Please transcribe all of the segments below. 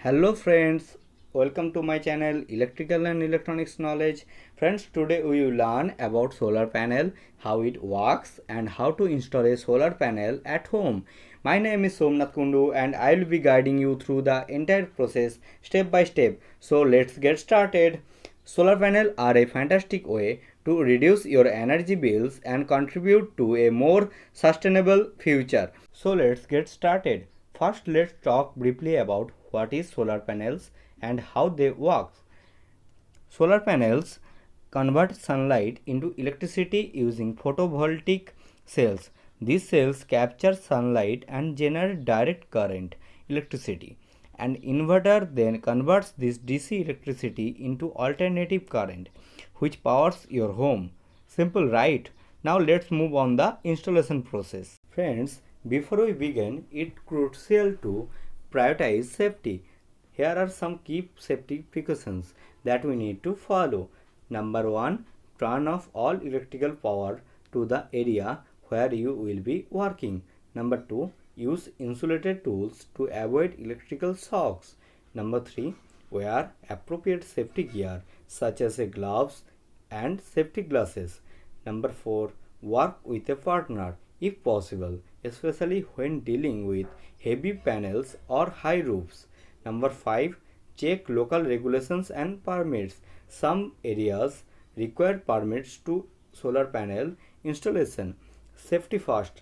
Hello friends, welcome to my channel Electrical and Electronics Knowledge. Friends, today we will learn about solar panel, how it works and how to install a solar panel at home. My name is Somnath Kundu and I will be guiding you through the entire process step by step. So let's get started. Solar panels are a fantastic way to reduce your energy bills and contribute to a more sustainable future. So let's get started. First, let's talk briefly about what is solar panels and how they work. Solar panels convert sunlight into electricity using photovoltaic cells. These cells capture sunlight and generate direct current electricity. An inverter then converts this DC electricity into alternative current, which powers your home. Simple, right? Now let's move on the installation process. Friends, before we begin, it's crucial to prioritize safety. Here are some key safety precautions that we need to follow. Number 1. Turn off all electrical power to the area where you will be working. Number 2. Use insulated tools to avoid electrical shocks. Number 3. Wear appropriate safety gear such as gloves and safety glasses. Number 4. Work with a partner if possible, especially when dealing with heavy panels or high roofs. Number 5. Check local regulations and permits. Some areas require permits to solar panel installation. Safety first.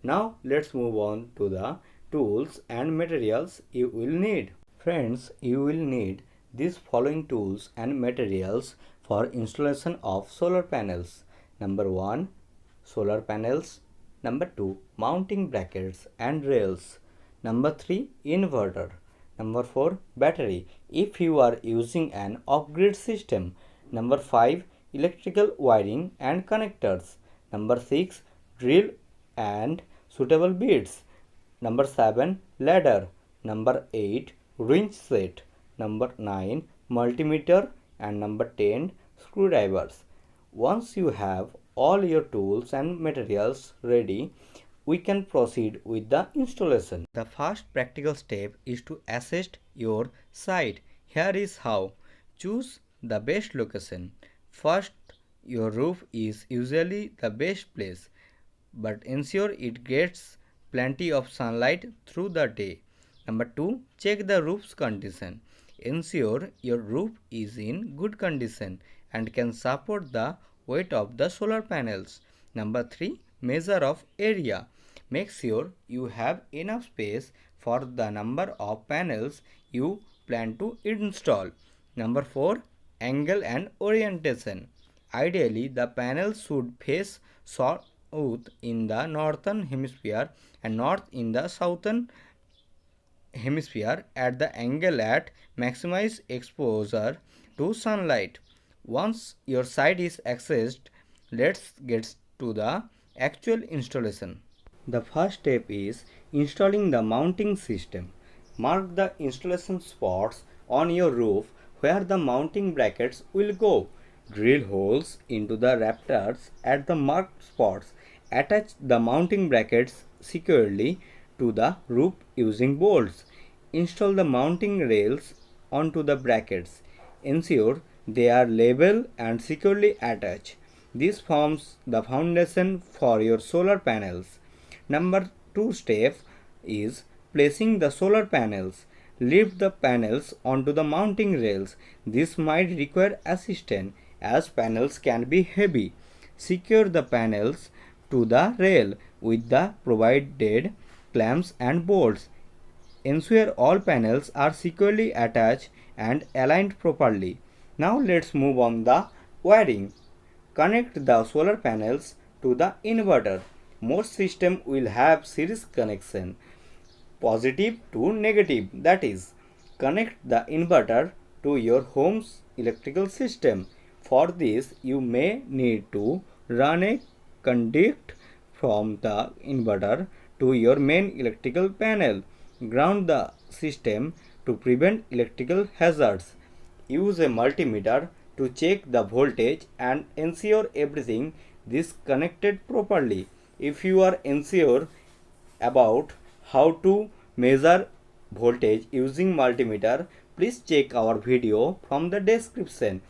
Now let's move on to the tools and materials you will need. Friends, you will need these following tools and materials for installation of solar panels. Number 1. Solar panels. Number 2. Mounting brackets and rails. Number 3. Inverter. Number 4. Battery if you are using an off-grid system. Number 5. Electrical wiring and connectors. Number 6. Drill and suitable bits. Number 7. Ladder. Number 8. Wrench set. Number 9. Multimeter. And number 10. Screwdrivers. Once you have all your tools and materials ready, we can proceed with the installation. The first practical step is to assess your site. Here is how. Choose the best location. First, your roof is usually the best place, but ensure it gets plenty of sunlight through the day. Number 2. Check the roof's condition. Ensure your roof is in good condition and can support the weight of the solar panels. Number 3. Measure of area. Make sure you have enough space for the number of panels you plan to install. Number 4. Angle and orientation. Ideally, the panels should face south in the northern hemisphere and north in the southern hemisphere at the angle at maximize exposure to sunlight. Once your site is accessed, let's get to the actual installation. The first step is installing the mounting system. Mark the installation spots on your roof where the mounting brackets will go. Drill holes into the rafters at the marked spots. Attach the mounting brackets securely to the roof using bolts. Install the mounting rails onto the brackets. Ensure they are level and securely attached. This forms the foundation for your solar panels. Number 2 step is placing the solar panels. Lift the panels onto the mounting rails. This might require assistance as panels can be heavy. Secure the panels to the rail with the provided clamps and bolts. Ensure all panels are securely attached and aligned properly. Now let's move on the wiring. Connect the solar panels to the inverter. Most systems will have series connection, positive to negative, that is, connect the inverter to your home's electrical system. For this, you may need to run a conduit from the inverter to your main electrical panel. Ground the system to prevent electrical hazards. Use a multimeter to check the voltage and ensure everything is connected properly. If you are unsure about how to measure voltage using multimeter, please check our video from the description.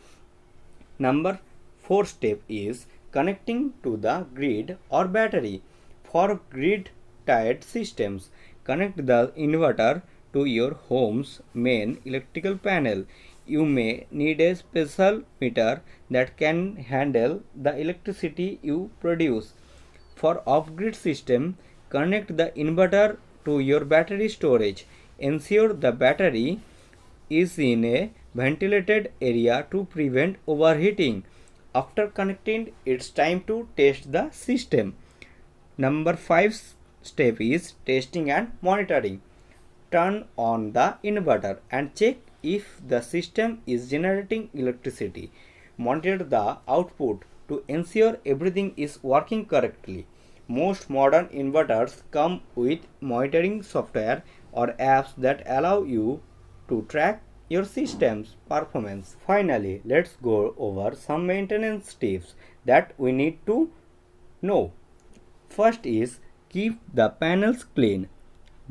Number 4 step is connecting to the grid or battery. For grid tied systems, connect the inverter to your home's main electrical panel. You may need a special meter that can handle the electricity you produce. For off-grid system, connect the inverter to your battery storage. Ensure the battery is in a ventilated area to prevent overheating. After connecting, it's time to test the system. Number 5 step is testing and monitoring. Turn on the inverter and check if the system is generating electricity. Monitor the output to ensure everything is working correctly. Most modern inverters come with monitoring software or apps that allow you to track your system's performance. Finally, let's go over some maintenance tips that we need to know. First is keep the panels clean.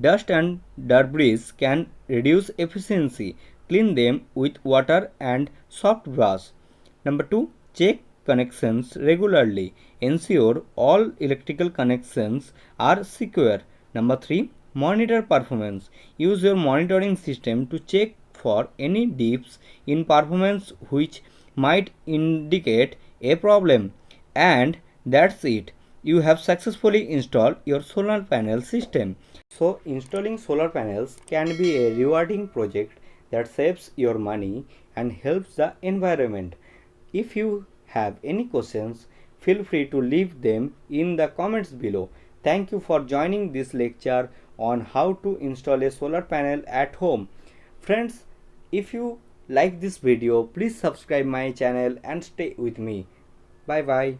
Dust and debris can reduce efficiency. Clean them with water and soft brush. Number 2. Check connections regularly. Ensure all electrical connections are secure. Number 3. Monitor performance. Use your monitoring system to check for any dips in performance which might indicate a problem. And that's it. You have successfully installed your solar panel system. So installing solar panels can be a rewarding project that saves your money and helps the environment. If you have any questions, feel free to leave them in the comments below. Thank you for joining this lecture on how to install a solar panel at home. Friends, if you like this video, please subscribe my channel and stay with me. Bye bye.